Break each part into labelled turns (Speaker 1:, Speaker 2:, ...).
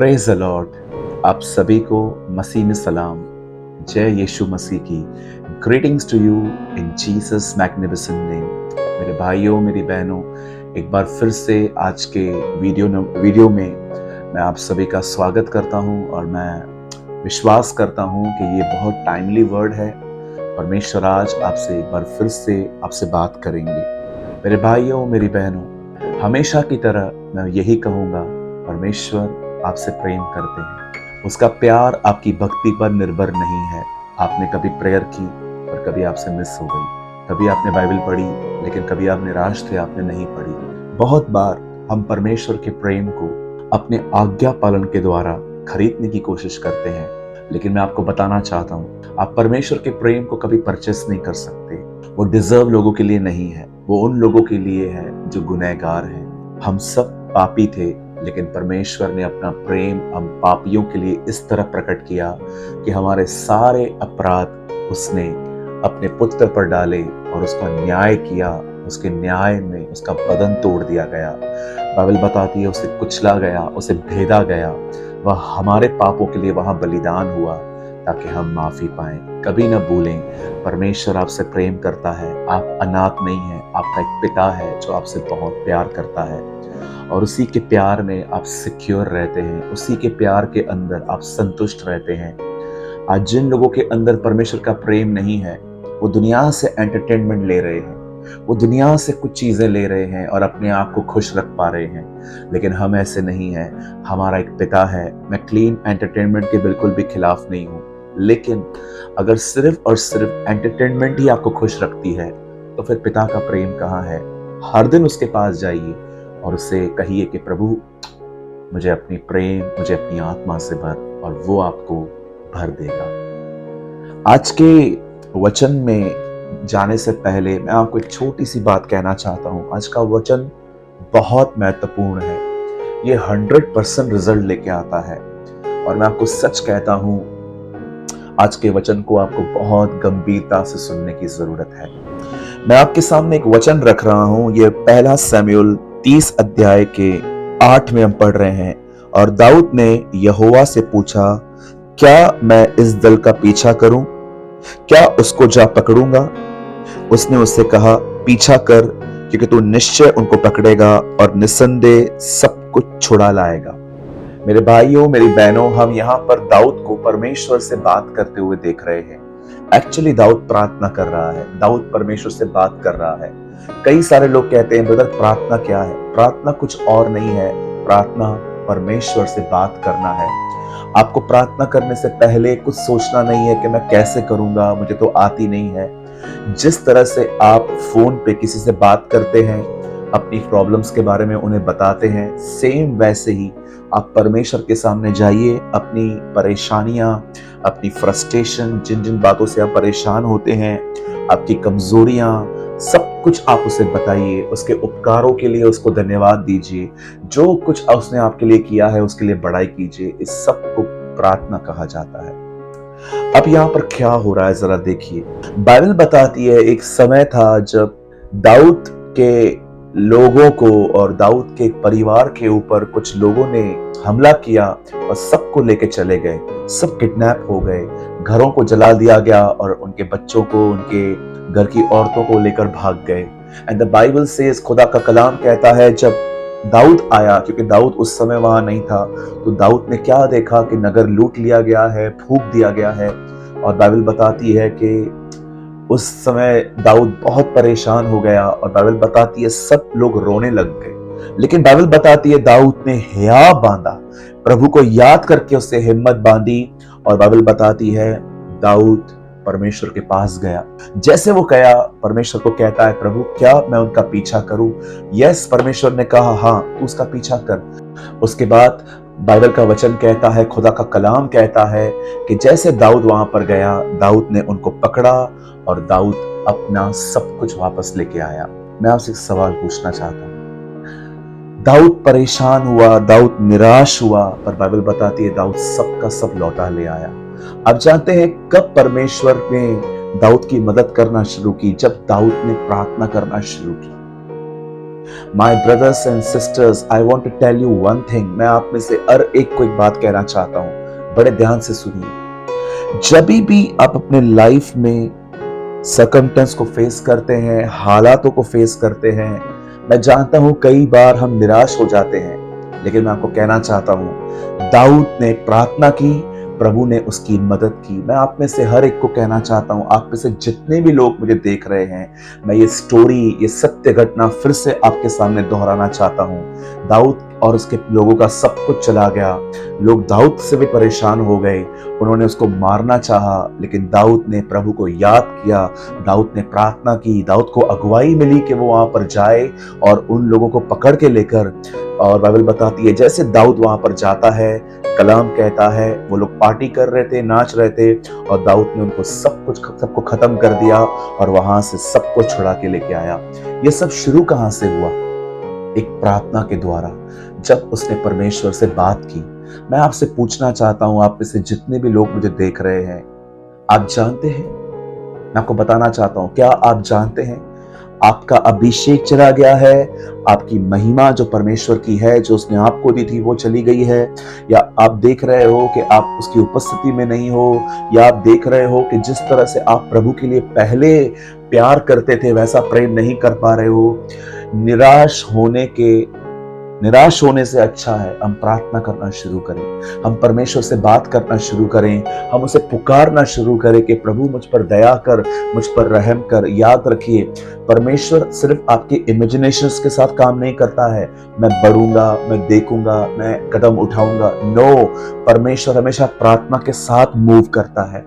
Speaker 1: Praise the Lord. आप सभी को मसीह में सलाम। जय यीशु मसीह की। Greetings to you in Jesus magnificent name. मेरे भाइयों मेरी बहनों, एक बार फिर से आज के वीडियो में मैं आप सभी का स्वागत करता हूं और मैं विश्वास करता हूं कि ये बहुत टाइमली वर्ड है। परमेश्वर आज आपसे एक बार फिर से आपसे बात करेंगे। मेरे भाइयों मेरी बहनों, हमेशा की तरह मैं यही कहूँगा, परमेश्वर आपसे प्रेम करते हैं। उसका प्यार आपकी भक्ति पर निर्भर नहीं है। आपने कभी प्रेयर की और कभी आपसे मिस हो गई, कभी आपने बाइबल पढ़ी लेकिन कभी आप निराश थे, आपने नहीं पढ़ी। बहुत बार हम परमेश्वर के प्रेम को अपने आज्ञा पालन के द्वारा खरीदने की कोशिश करते हैं, लेकिन मैं आपको बताना चाहता हूँ, आप परमेश्वर के प्रेम को कभी परचेस नहीं कर सकते। वो डिजर्व लोगों के लिए नहीं है, वो उन लोगों के लिए है जो गुनहगार हैं। हम सब पापी थे, लेकिन परमेश्वर ने अपना प्रेम हम पापियों के लिए इस तरह प्रकट किया कि हमारे सारे अपराध उसने अपने पुत्र पर डाले और उसका न्याय किया। उसके न्याय में उसका बदन तोड़ दिया गया। बाइबल बताती है उसे कुचला गया, उसे भेदा गया। वह हमारे पापों के लिए वहां बलिदान हुआ ताकि हम माफी पाएं। कभी न भूलें, परमेश्वर आपसे प्रेम करता है। आप अनाथ नहीं हैं, आपका एक पिता है जो आपसे बहुत प्यार करता है और उसी के प्यार में आप सिक्योर रहते हैं, उसी के प्यार के अंदर आप संतुष्ट रहते हैं। आज जिन लोगों के अंदर परमेश्वर का प्रेम नहीं है, वो दुनिया से एंटरटेनमेंट ले रहे हैं, वो दुनिया से कुछ चीजें ले रहे हैं और अपने आप को खुश रख पा रहे हैं, लेकिन हम ऐसे नहीं हैं। हमारा एक पिता है। मैं क्लीन एंटरटेनमेंट के बिल्कुल भी खिलाफ नहीं हूँ, लेकिन अगर सिर्फ और सिर्फ एंटरटेनमेंट ही आपको खुश रखती है तो फिर पिता का प्रेम कहाँ है? हर दिन उसके पास जाइए और उससे कहिए कि प्रभु मुझे अपनी प्रेम, मुझे अपनी आत्मा से भर, और वो आपको भर देगा। आज के वचन में जाने से पहले मैं आपको एक छोटी सी बात कहना चाहता हूँ। आज का वचन बहुत महत्वपूर्ण है। ये 100% रिजल्ट लेके आता है और मैं आपको सच कहता हूँ, आज के वचन को आपको बहुत गंभीरता से सुनने की जरूरत है। मैं आपके सामने एक वचन रख रहा हूँ। ये पहला शमूएल 30 अध्याय के 8 में हम पढ़ रहे हैं। और दाऊद ने यहोवा से पूछा, क्या मैं इस दल का पीछा करूं? क्या उसको जा पकड़ूंगा? उसने उससे कहा, पीछा कर, क्योंकि तू निश्चय उनको पकड़ेगा और निसंदेह सब कुछ छुड़ा लाएगा। मेरे भाइयों मेरी बहनों, हम यहाँ पर दाऊद को परमेश्वर से बात करते हुए देख रहे हैं। एक्चुअली दाऊद प्रार्थना कर रहा है, दाऊद परमेश्वर से बात कर रहा है। कई सारे लोग कहते हैं, ब्रदर प्रार्थना क्या है? प्रार्थना कुछ और नहीं है, प्रार्थना परमेश्वर से बात करना है। आपको प्रार्थना करने से पहले कुछ सोचना नहीं है कि मैं कैसे करूंगा, मुझे तो आती नहीं है। जिस तरह से आप फोन पे किसी से बात करते हैं, अपनी प्रॉब्लम्स के बारे में उन्हें बताते हैं, सेम वैसे ही आप परमेश्वर के सामने जाइए। अपनी परेशानियां, अपनी फ्रस्ट्रेशन, जिन जिन बातों से आप परेशान होते हैं, आपकी कमजोरियां, सब कुछ आप उसे बताइए। उसके उपकारों के लिए उसको धन्यवाद दीजिए। जो कुछ उसने आपके लिए किया है उसके लिए बड़ाई कीजिए। इस सब को प्रार्थना कहा जाता है। अब यहाँ पर क्या हो रहा है जरा देखिए। बाइबल बताती है एक समय था जब दाऊद के लोगों को और दाऊद के परिवार के ऊपर कुछ लोगों ने हमला किया और सबको लेके चले गए। सब किडनैप हो गए, घरों को जला दिया गया और उनके बच्चों को, उनके घर की औरतों को लेकर भाग गए। एंड द बाइबल सेज, खुदा का कलाम कहता है, जब दाऊद आया, क्योंकि दाऊद उस समय वहां नहीं था, तो दाऊद ने क्या देखा कि नगर लूट लिया गया है, फूंक दिया गया है। और बाइबल बताती है कि उस समय दाऊद बहुत परेशान हो गया और बाइबल बताती है सब लोग रोने लग गए। लेकिन बाइबल बताती है दाऊद ने हिया बांधा, प्रभु को याद करके उससे हिम्मत बांधी। और बाइबल बताती है दाऊद परमेश्वर के पास गया। जैसे वो गया, परमेश्वर को कहता है, प्रभु क्या मैं उनका पीछा करूं? यस, परमेश्वर ने कहा, हाँ तू उसका पीछा कर। उसके बाद बाइबल का वचन कहता है, खुदा का कलाम कहता है कि जैसे दाऊद वहां पर गया, दाऊद ने उनको पकड़ा और दाऊद अपना सब कुछ वापस लेके आया। मैं आपसे एक सवाल पूछना चाहता हूं। दाऊद परेशान हुआ, दाऊद निराश हुआ, पर बाइबल बताती है दाऊद सबका सब लौटा ले आया। अब जानते हैं कब परमेश्वर ने दाऊद की मदद करना शुरू की? जब दाऊद ने प्रार्थना करना शुरू की। My brothers and sisters, I want to tell you one thing. मैं आप में से हर एक को एक बात कहना चाहता हूं, बड़े ध्यान से सुनिए। जब भी आप अपने लाइफ में सर्कमस्टेंस को फेस करते हैं, हालातों को फेस करते हैं, मैं जानता हूं कई बार हम निराश हो जाते हैं, लेकिन मैं आपको कहना चाहता हूं, दाऊद ने प्रार्थना की, प्रभु ने उसकी मदद की। मैं आप में से हर एक को कहना चाहता हूं, आप में से जितने भी लोग मुझे देख रहे हैं, मैं ये स्टोरी, ये सत्य घटना फिर से आपके सामने दोहराना चाहता हूं। दाऊद और उसके लोगों का सब कुछ चला गया। लोग दाऊद से भी परेशान हो गए, उन्होंने उसको मारना चाहा, लेकिन दाऊद ने प्रभु को याद किया, दाऊद ने प्रार्थना की, दाऊद को अगुवाई मिली कि वो वहां पर जाए और उन लोगों को पकड़ के लेकर, और बाइबल बताती है जैसे दाऊद वहां पर जाता है, कलाम कहता है वो लोग पार्टी कर रहे थे, नाच रहे थे, और दाऊद ने उनको सबको खत्म कर दिया और वहां से सबको छुड़ा के लेके आया। ये सब शुरू कहां से हुआ? एक प्रार्थना के द्वारा, जब उसने परमेश्वर से बात की। मैं आपसे पूछना चाहता हूं, आप में से जितने भी लोग मुझे देख रहे हैं, आप जानते हैं, मैं आपको बताना चाहता हूं, क्या आप जानते हैं आपका अभिषेक चला गया है, आपकी महिमा जो परमेश्वर की है, जो उसने आपको दी थी, वो चली गई है? या आप देख रहे हो कि आप उसकी उपस्थिति में नहीं हो? या आप देख रहे हो कि जिस तरह से आप प्रभु के लिए पहले प्यार करते थे वैसा प्रेम नहीं कर पा रहे हो? निराश होने से अच्छा है हम प्रार्थना करना शुरू करें, हम परमेश्वर से बात करना शुरू करें, हम उसे पुकारना शुरू करें कि प्रभु मुझ पर दया कर, मुझ पर रहम कर। याद रखिए, परमेश्वर सिर्फ आपके इमेजिनेशंस के साथ काम नहीं करता है, मैं बढ़ूंगा, मैं देखूंगा, मैं कदम उठाऊंगा। नो, परमेश्वर हमेशा प्रार्थना के साथ मूव करता है।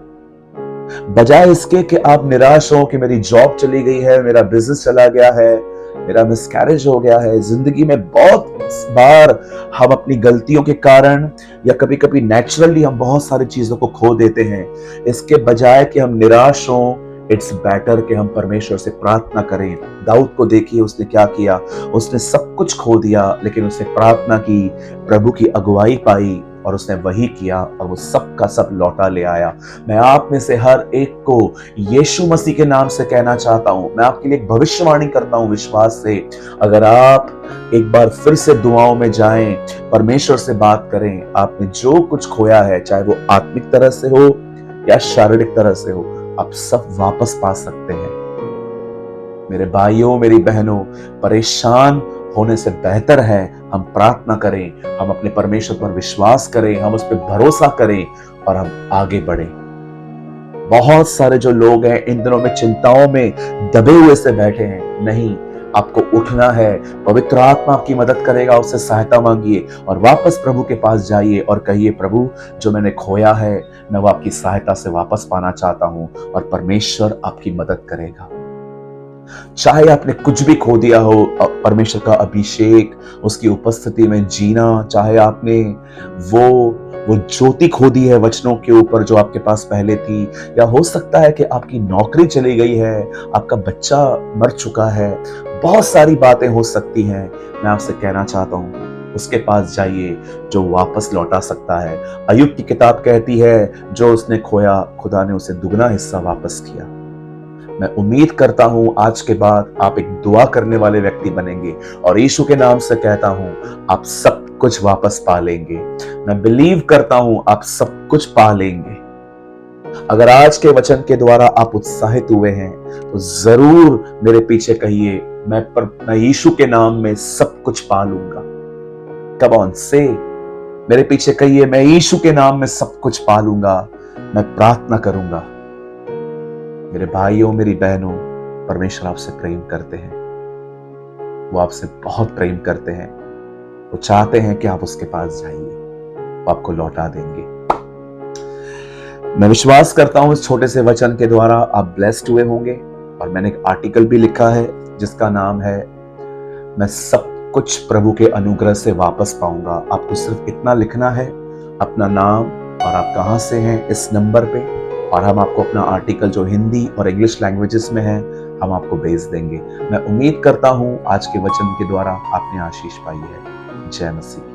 Speaker 1: बजाय इसके कि आप निराश हो कि मेरी जॉब चली गई है, मेरा बिजनेस चला गया है, मेरा मिसकैरेज हो गया है। जिंदगी में बहुत बार हम अपनी गलतियों के कारण या कभी कभी नेचुरली हम बहुत सारी चीजों को खो देते हैं। इसके बजाय कि हम निराश हों, इट्स बेटर कि हम परमेश्वर से प्रार्थना करें। दाऊद को देखिए, उसने क्या किया, उसने सब कुछ खो दिया, लेकिन उसने प्रार्थना की, प्रभु की अगुवाई पाई और उसने वही किया और वो सब का सब लौटा ले आया। मैं आप में से हर एक को यीशु मसीह के नाम से कहना चाहता हूं, मैं आपके लिए एक भविष्यवाणी करता हूं विश्वास से। अगर आप एक बार फिर से दुआओं में जाएं, परमेश्वर से बात करें, आपने जो कुछ खोया है, चाहे वो आत्मिक तरह से हो या शारीरिक तरह से हो, आप सब वापस पा सकते हैं। मेरे भाइयों, मेरी बहनों, परेशान होने से बेहतर है हम प्रार्थना करें, हम अपने परमेश्वर पर विश्वास करें, हम उस पर भरोसा करें और हम आगे बढ़ें। बहुत सारे जो लोग हैं इन दिनों में चिंताओं में दबे हुए से बैठे हैं। नहीं, आपको उठना है, पवित्र आत्मा आपकी मदद करेगा, उससे सहायता मांगिए और वापस प्रभु के पास जाइए और कहिए, प्रभु जो मैंने खोया है मैं वो आपकी सहायता से वापस पाना चाहता हूं, और परमेश्वर आपकी मदद करेगा। चाहे आपने कुछ भी खो दिया हो, परमेश्वर का अभिषेक, उसकी उपस्थिति में जीना, चाहे आपने वो ज्योति खो दी है वचनों के ऊपर जो आपके पास पहले थी, या हो सकता है कि आपकी नौकरी चली गई है, आपका बच्चा मर चुका है, बहुत सारी बातें हो सकती हैं। मैं आपसे कहना चाहता हूं, उसके पास जाइए जो वापस लौटा सकता है। अय्यूब की किताब कहती है, जो उसने खोया खुदा ने उसे दुगना हिस्सा वापस किया। मैं उम्मीद करता हूं आज के बाद आप एक दुआ करने वाले व्यक्ति बनेंगे, और यीशु के नाम से कहता हूं आप सब कुछ वापस पा लेंगे। मैं बिलीव करता हूं आप सब कुछ पा लेंगे। अगर आज के वचन के द्वारा आप उत्साहित हुए हैं तो जरूर मेरे पीछे कहिए, मैं यीशु के नाम में सब कुछ पा लूंगा। कम ऑन से मेरे पीछे कहिए, मैं यीशु के नाम में सब कुछ पा लूंगा। मैं प्रार्थना करूंगा। मेरे भाइयों, मेरी बहनों, परमेश्वर आपसे प्रेम करते हैं, वो आपसे बहुत प्रेम करते हैं। वो चाहते हैं कि आप उसके पास जाइए, वो आपको लौटा देंगे। मैं विश्वास करता हूं इस छोटे से वचन के द्वारा आप ब्लेस्ड हुए होंगे। और मैंने एक आर्टिकल भी लिखा है जिसका नाम है, मैं सब कुछ प्रभु के अनुग्रह से वापस पाऊंगा। आपको सिर्फ इतना लिखना है, अपना नाम और आप कहां से हैं इस नंबर पे, और हम आपको अपना आर्टिकल जो हिंदी और इंग्लिश लैंग्वेजेस में है हम आपको भेज देंगे। मैं उम्मीद करता हूं आज के वचन के द्वारा आपने आशीष पाई है। जय मसीह।